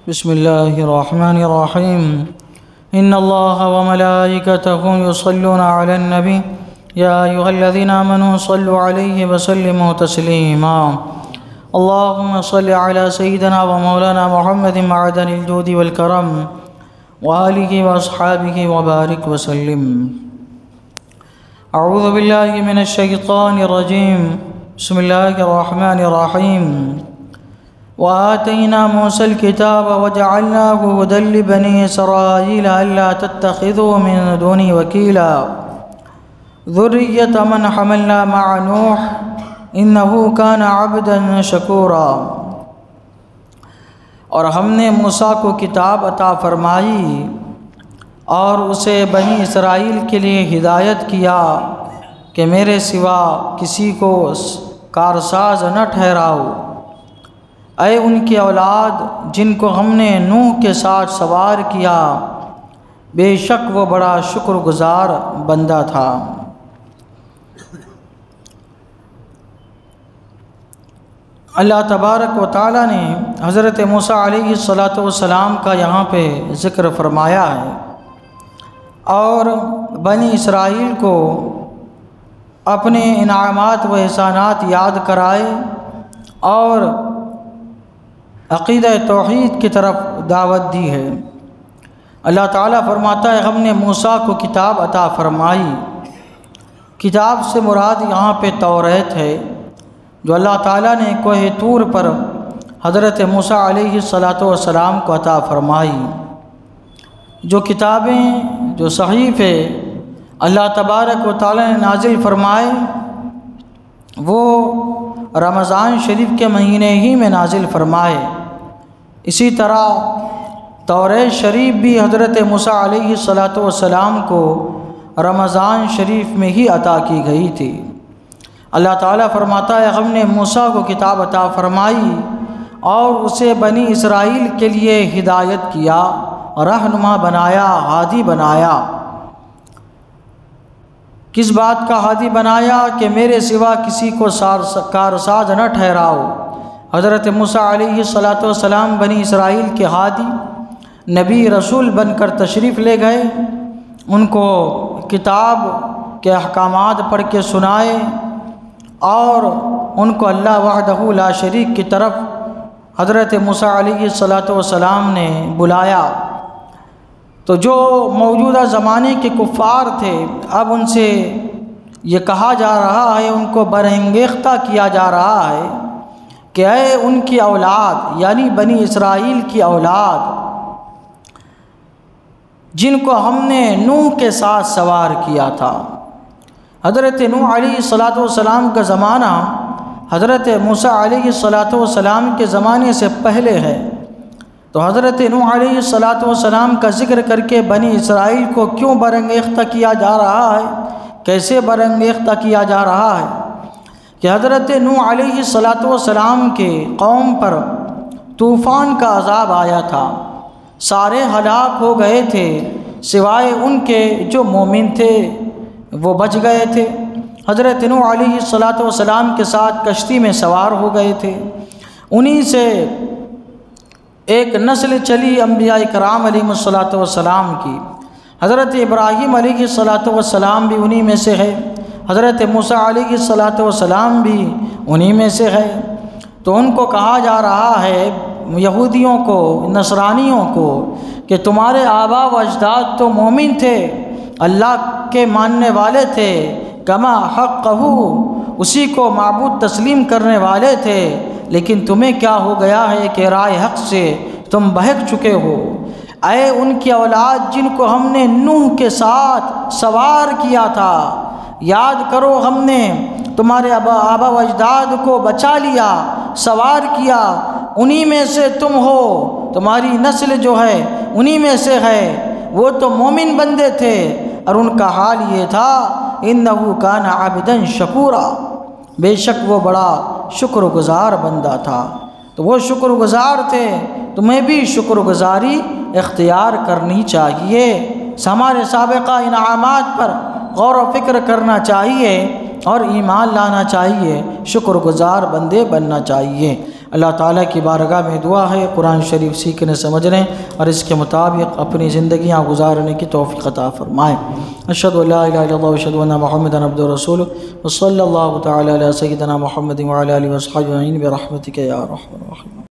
بسم اللہ الرحمن الرحیم ان اللہ وملائکتہ یصلون علی النبی یا ایھا الذین آمنوا صلوا علیہ وسلموا تسلیما اللہم صل علی سیدنا ومولانا محمد معدن الجود والکرم وآلہ واصحابہ وبارک وسلم۔ اعوذ باللہ من الشیطان الرجیم بسم اللہ الرحمن الرحیم وآتينا موسى الكتاب وجعلناه هدى لبني إسرائيل ألا تتخذوا من دوني وكيلا ذرية من حملنا مع نوح إنه كان عبدا شكورا۔ اور ہم نے موسیٰ کو کتاب عطا فرمائی اور اسے بنی اسرائیل کے لیے ہدایت کیا کہ میرے سوا کسی کو کارساز نہ ٹھہراؤ، اے ان کی اولاد جن کو ہم نے نوح کے ساتھ سوار کیا، بے شک وہ بڑا شکر گزار بندہ تھا۔ اللہ تبارک و تعالیٰ نے حضرت موسیٰ علیہ السلام کا یہاں پہ ذکر فرمایا ہے اور بنی اسرائیل کو اپنے انعامات و احسانات یاد کرائے اور عقیدہ توحید کی طرف دعوت دی ہے۔ اللہ تعالیٰ فرماتا ہے ہم نے موسیٰ کو کتاب عطا فرمائی۔ کتاب سے مراد یہاں پہ توریت ہے جو اللہ تعالیٰ نے کوہ طور پر حضرت موسیٰ علیہ السلام کو عطا فرمائی۔ جو کتابیں جو صحیفے اللہ تبارک و تعالیٰ نے نازل فرمائے وہ رمضان شریف کے مہینے ہی میں نازل فرمائے۔ اسی طرح توریت شریف بھی حضرت موسیٰ علیہ السلام کو رمضان شریف میں ہی عطا کی گئی تھی۔ اللہ تعالیٰ فرماتا ہے ہم نے موسیٰ کو کتاب عطا فرمائی اور اسے بنی اسرائیل کے لیے ہدایت کیا، رہنما بنایا، ہادی بنایا۔ کس بات کا ہادی بنایا کہ میرے سوا کسی کو کارساز نہ ٹھہراؤ۔ حضرت موسیٰ علیہ السلام بنی اسرائیل کے ہادی نبی رسول بن کر تشریف لے گئے، ان کو کتاب کے احکامات پڑھ کے سنائے اور ان کو اللہ وحدہ لا شریک کی طرف حضرت موسیٰ علیہ السلام نے بلایا۔ تو جو موجودہ زمانے کے کفار تھے اب ان سے یہ کہا جا رہا ہے، ان کو برانگیختہ کیا جا رہا ہے کہ اے ان کی اولاد یعنی بنی اسرائیل کی اولاد جن کو ہم نے نوح کے ساتھ سوار کیا تھا۔ حضرت نوح علیہ السلام کا زمانہ حضرت موسیٰ علیہ السلام کے زمانے سے پہلے ہے، تو حضرت نوح علیہ السلام کا ذکر کر کے بنی اسرائیل کو کیوں برانگیختہ کیا جا رہا ہے، کیسے برانگیختہ کیا جا رہا ہے کہ حضرت نوح علیہ السلام کے قوم پر طوفان کا عذاب آیا تھا، سارے ہلاک ہو گئے تھے سوائے ان کے جو مومن تھے وہ بچ گئے تھے۔ حضرت نوح علیہ السلام کے ساتھ کشتی میں سوار ہو گئے تھے، انہی سے ایک نسل چلی انبیاء کرام علیہ السلام کی۔ حضرت ابراہیم علیہ السلام بھی انہی میں سے ہے، حضرت موسیٰ علیہ السلام بھی انہی میں سے ہے۔ تو ان کو کہا جا رہا ہے یہودیوں کو، نصرانیوں کو کہ تمہارے آبا و اجداد تو مومن تھے، اللہ کے ماننے والے تھے، کما حقہ اسی کو معبود تسلیم کرنے والے تھے، لیکن تمہیں کیا ہو گیا ہے کہ رائے حق سے تم بہک چکے ہو۔ اے ان کی اولاد جن کو ہم نے نوح کے ساتھ سوار کیا تھا، یاد کرو ہم نے تمہارے آبا و اجداد کو بچا لیا، سوار کیا، انہی میں سے تم ہو، تمہاری نسل جو ہے انہی میں سے ہے، وہ تو مومن بندے تھے اور ان کا حال یہ تھا انہو کان عبدا شکورا، بے شک وہ بڑا شکر گزار بندہ تھا۔ تو وہ شکر گزار تھے، تمہیں بھی شکر گزاری اختیار کرنی چاہیے، ہمارے سابقہ انعامات پر غور و فکر کرنا چاہیے اور ایمان لانا چاہیے، شکر گزار بندے بننا چاہیے۔ اللہ تعالیٰ کی بارگاہ میں دعا ہے قرآن شریف سیکھنے سمجھنے اور اس کے مطابق اپنی زندگیاں گزارنے کی توفیق عطا فرمائے۔ اشہد ان لا الہ الا اللہ واشہد ان محمدا عبدہ ورسولہ وصلی اللہ تعالی علی سیدنا محمد وعلی آلہ وصحبہ اجمعین برحمتک یا ارحم الراحمین۔